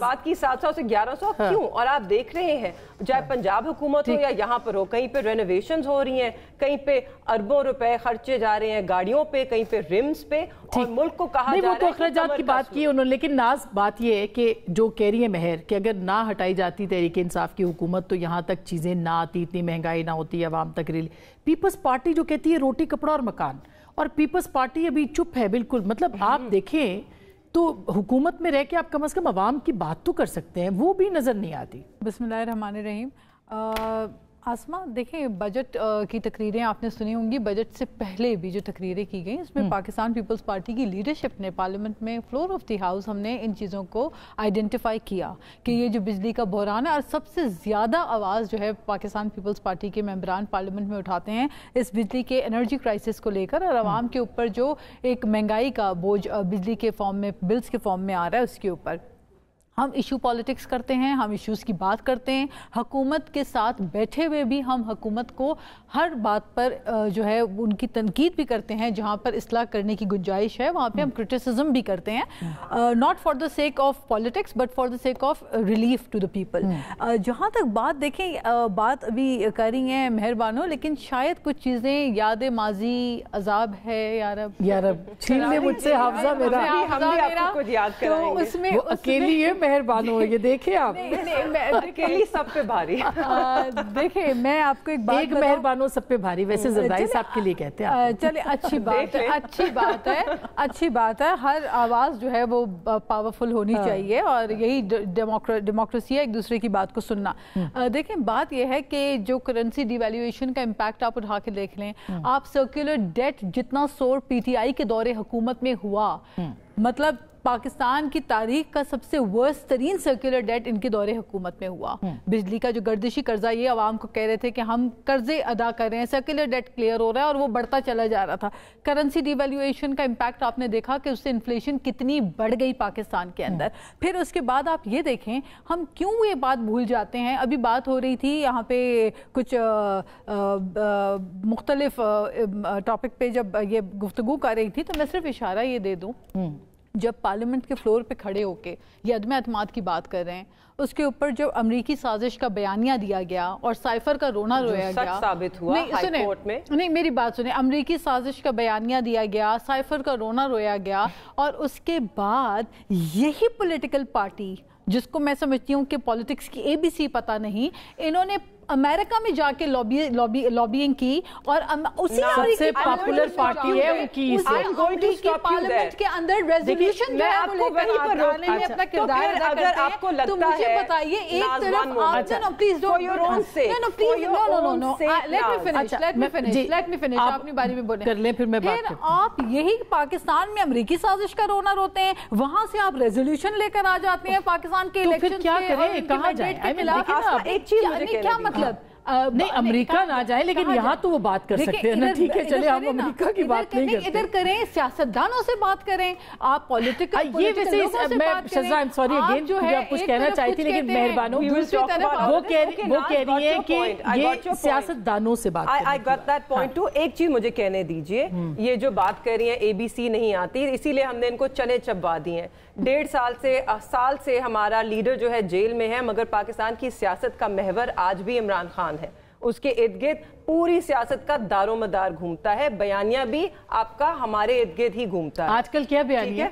बात की 700 से 1100 क्यों? और आप देख रहे हैं चाहे पंजाब हुकूमत हो या यहाँ पर हो, कहीं पे रेनोवेशंस हो रही हैं, कहीं पे अरबों रुपए खर्चे जा रहे हैं गाड़ियों पे, कहीं पे रिम्स पे, और मुल्क को कहा जा रहा है कि अखराजात की बात की उन्होंने। लेकिन नाज बात ये है कि जो कह रही है महर कि अगर ना हटाई जाती तहरीक इंसाफ की हुकूमत तो यहाँ तक चीजें ना आती, इतनी महंगाई ना होती, आवाम तक रिली। पीपल्स पार्टी जो कहती है रोटी कपड़ा और मकान, और पीपल्स पार्टी अभी चुप है बिल्कुल। मतलब आप देखें तो हुकूमत में रह के आप कम से कम आवाम की बात तो कर सकते हैं, वो भी नजर नहीं आती। बिस्मिल्लाहिर्रहमानिर्रहीम। आसमा देखें, बजट की तकरीरें आपने सुनी होंगी, बजट से पहले भी जो तकरीरें की गई उसमें पाकिस्तान पीपल्स पार्टी की लीडरशिप ने पार्लियामेंट में फ्लोर ऑफ द हाउस हमने इन चीज़ों को आइडेंटिफाई किया कि ये जो बिजली का बहरान है, और सबसे ज़्यादा आवाज़ जो है पाकिस्तान पीपल्स पार्टी के मेंबरान पार्लियामेंट में उठाते हैं इस बिजली के एनर्जी क्राइसिस को लेकर, और आवाम के ऊपर जो एक महंगाई का बोझ बिजली के फॉर्म में, बिल्स के फॉर्म में आ रहा है, उसके ऊपर हम इशू पॉलिटिक्स करते हैं, हम इश्यूज़ की बात करते हैं। हुकूमत के साथ बैठे हुए भी हम हुकूमत को हर बात पर जो है उनकी तनकीद भी करते हैं, जहाँ पर इस्लाह करने की गुंजाइश है वहाँ पे हम क्रिटिसिज्म भी करते हैं, not for the sake of politics but for the sake of relief to the people. जहाँ तक बात देखें, बात अभी कर रही हैं मेहरबानो, लेकिन शायद कुछ चीज़ें याद माजी अजाब है यार छीन ले मुझसे हाफजा मेरा, तो उसमें अकेली है मेहरबानो, ये देखे आप अकेली सब पे भारी। देखिए मैं आपको एक बात, एक मेहरबानो सब पे भारी, वैसे जरदारी साहब के लिए कहते हैं। चले अच्छी बात है, अच्छी बात है। हर आवाज जो है वो पावरफुल होनी चाहिए, और यही डेमोक्रेसी है, एक दूसरे की बात को सुनना। देखें बात यह है कि जो करेंसी डिवैल्यूएशन का इम्पैक्ट आप उठा के देख लें, आप सर्कुलर डेट जितना शोर पीटीआई के दौरे हुकूमत में हुआ, मतलब पाकिस्तान की तारीख का सबसे वर्स्ट तरीन सर्कुलर डेट इनके दौरे हुकूमत में हुआ। बिजली का जो गर्दिशी कर्जा, ये आवाम को कह रहे थे कि हम कर्जे अदा कर रहे हैं, सर्कुलर डेट क्लियर हो रहा है, और वो बढ़ता चला जा रहा था। करेंसी डिवैल्यूएशन का इम्पैक्ट आपने देखा कि उससे इन्फ्लेशन कितनी बढ़ गई पाकिस्तान के अंदर। फिर उसके बाद आप ये देखें, हम क्यों ये बात भूल जाते हैं। अभी बात हो रही थी यहाँ पे कुछ मुख्तलिफ टॉपिक पे जब ये गुफ्तगू कर रही थी, तो मैं सिर्फ इशारा ये दे दूँ, जब पार्लियामेंट के फ्लोर पे खड़े होके ये अदम एतमाद की बात कर रहे हैं, उसके ऊपर जो अमरीकी साजिश का बयानिया दिया गया और साइफर का रोना रोया गया, साबित हुआ हाई कोर्ट में। नहीं मेरी बात सुने, अमरीकी साजिश का बयानिया दिया गया, साइफर का रोना रोया गया, और उसके बाद यही पॉलिटिकल पार्टी जिसको मैं समझती हूँ कि पॉलिटिक्स की एबीसी पता नहीं, इन्होंने अमेरिका में जाके लॉबिंग की, और उसी सबसे पॉपुलर पार्टी है उनकी पार्लियामेंट के अंदर रेजोल्यूशन जो है वो लेकर आने में अपना किरदार अदा करते हैं। आपको लगता तो मुझे बताइए, एक तरफ आप please don't let me finish आप अपनी बारी में बोलें, कर लें, फिर मैं बात करता हूं। आप यही पाकिस्तान में अमेरिकी साजिश का रोना रोते हैं, वहां से आप रेजोल्यूशन लेकर आ जाते हैं पाकिस्तान के इलेक्शन क्या करें, कहां जाए? एक चीज क्या मतलब नहीं अमेरिका ना जाए, लेकिन यहाँ तो वो बात कर सकते हैं ना। ठीक है, चले हम अमेरिका की बात नहीं करते, इधर करें, सियासतदानों से बात करें, आप पॉलिटिकल ये वैसे मैं शज़ा आई एम सॉरी अगेन जो आप कुछ कहना चाहती थी, लेकिन मेहरबानो वो कह रही है कि ये सियासतदानों से बात। I got that point two. एक चीज मुझे कहने दीजिए, ये जो बात कर रही है एबीसी नहीं आती, इसीलिए हमने इनको चने चबा दिए हैं। 1.5 साल से हमारा लीडर जो है जेल में है, मगर पाकिस्तान की सियासत का महवर आज भी इमरान खान है। उसके इर्द गिर्द पूरी सियासत का दारोमदार घूमता है, बयानिया भी आपका हमारे इर्द गिर्द ही घूमता है। आजकल क्या बयानिया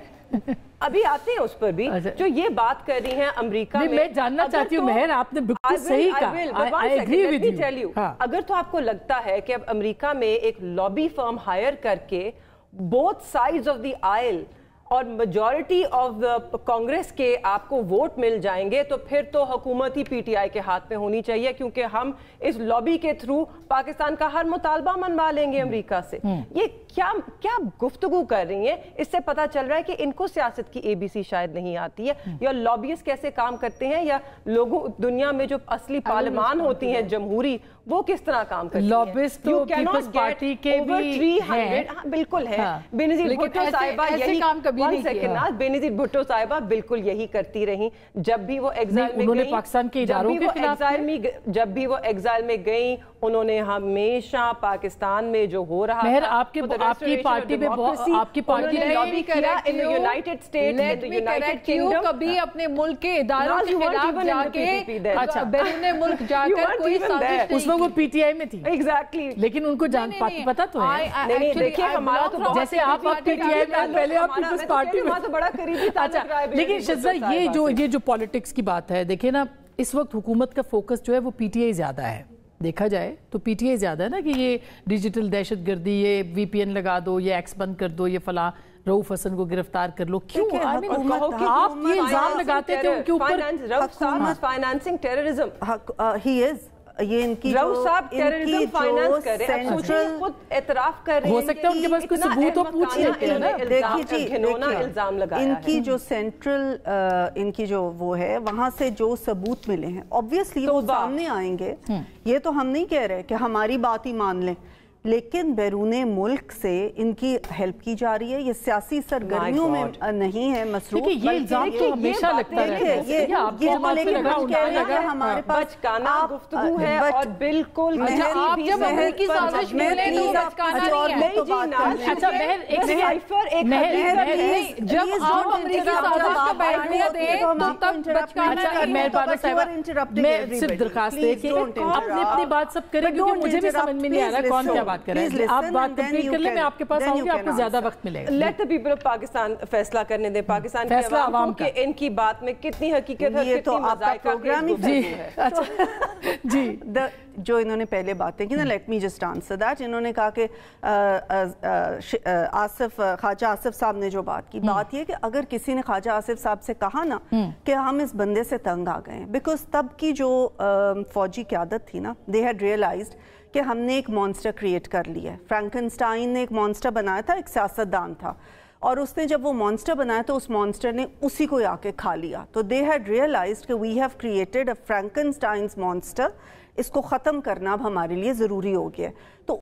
अभी आते हैं उस पर भी। जो ये बात कर रही हैं अमेरिका में, मैं जानना चाहती हूँ महर, आपने बिल्कुल सही कहा, आई एग्री विद यू। अगर तो आपको लगता है कि अब अमेरिका में एक लॉबी फर्म हायर करके बोथ साइड्स ऑफ द आइल और मेजॉरिटी ऑफ कांग्रेस के आपको वोट मिल जाएंगे, तो फिर तो हुकूमत ही पीटीआई के हाथ में होनी चाहिए, क्योंकि हम इस लॉबी के थ्रू पाकिस्तान का हर मुतालबा मनवा लेंगे अमेरिका से। ये क्या गुफ्तगू कर रही हैं? इससे पता चल रहा है कि इनको सियासत की एबीसी शायद नहीं आती है, या लॉबियस्ट कैसे काम करते हैं, या लोगों दुनिया में जो असली पार्लियामान होती हैं जमहूरी, वो किस तरह काम करती हैं। लॉबिस्ट तो पीपल्स पार्टी के भी हैं, बिल्कुल है। बेनजीर भुट्टो साहिबा यही काम कभी नहीं किया। बेनजीर भुट्टो साहिबा बिल्कुल यही करती रही। जब भी वो एग्जाइल में गई, पाकिस्तान के इदारों के खिलाफ, जब भी वो एग्जाइल में गई, उन्होंने हमेशा पाकिस्तान में जो हो रहा था, आपकी पार्टी में, आपकी पार्टी ने लॉबी किया in the United states, in the United kingdom. कभी अपने मुल्क के इदारों के खिलाफ जाके, अच्छा बैरून मुल्क जाकर कोई साजिश, उस वक्त वो पीटीआई में थी, एग्जैक्टली, लेकिन उनको जान पता तो है। देखिए हमारा तो जैसे आप पीटीआई में, पहले आप पीपल्स पार्टी में, तो बड़ा करीबी ताल्लुक रहा है। लेकिन शिज़ा ये जो पॉलिटिक्स की बात है, देखिए ना, इस वक्त हुकूमत का फोकस जो है वो पीटीआई ज्यादा है। देखा जाए तो पीटीआई ज्यादा है ना, कि ये डिजिटल दहशतगर्दी, ये वीपीएन लगा दो, ये एक्स बंद कर दो, ये फला रऊफ हसन को गिरफ्तार कर लो। क्यों आप ये इल्जाम लगाते थे उनके ऊपर? रऊफ साहब फाइनेंसिंग टेररिज्म, ही इज, ये इनकी टेररिज्म फाइनेंस कर रहे हैं, खुद एतराफ कर रहे हैं। हो सकता है उनके पास कोई सबूत हो, पूछ लेते हैं ना। देखिए इल्जाम लगाया इनकी जो सेंट्रल इनकी जो वो है, वहां से जो सबूत मिले हैं ऑब्वियसली वो सामने आएंगे। ये तो हम नहीं कह रहे कि हमारी बात ही मान लें, लेकिन बैरूने मुल्क से इनकी हेल्प की जा रही है। ये सियासी सरगर्मियों में नहीं है मसरूफ। ये इल्जाम तो हमेशा लगता है, हमारे पास बचकाना गुफ्तगू है और बिल्कुल आप जब अमेरिकी साजिश में तो बचकाना नहीं है। अच्छा महर, जब आप अमेरिकी साजिश का बयानिया दें तो तब बचकाना नहीं है। मैं सिर्फ दरखास्त है कि अपनी बात सब करें, क्योंकि मुझे भी समझ में नहीं आ रहा कौन क्या बात कर रहे हैं। आप बात कंप्लीट कर ले, मैं आपके पास आऊंगी, आपको ज्यादा वक्त मिलेगा। Let the people of Pakistan फैसला करने दे, पाकिस्तान की आवाम को कि इनकी बात में कितनी हकीकत है, कितनी मजाक का प्रोग्राम है। अच्छा जी, जो इन्होंने पहले बातें की ना, let me just answer that. इन्होंने कहा कि ख्वाजा आसिफ साहब ने जो बात की, बात ये कि अगर किसी ने ख्वाजा आसिफ साहब से कहा ना कि हम इस बंदे से तंग आ गए, बिकॉज तब की जो फौजी क़यादत थी ना, दे हैड रियलाइज्ड कि हमने एक मॉन्स्टर क्रिएट कर लिया है। फ्रैंकनस्टाइन ने एक मॉन्स्टर बनाया था, एक सियासतदान था, और उसने जब वो मॉन्स्टर बनाया तो उस मॉन्स्टर ने उसी को आके खा लिया। तो दे हैड रियलाइज्ड कि we have created a Frankenstein's monster, इसको ख़त्म करना अब हमारे लिए ज़रूरी हो गया। तो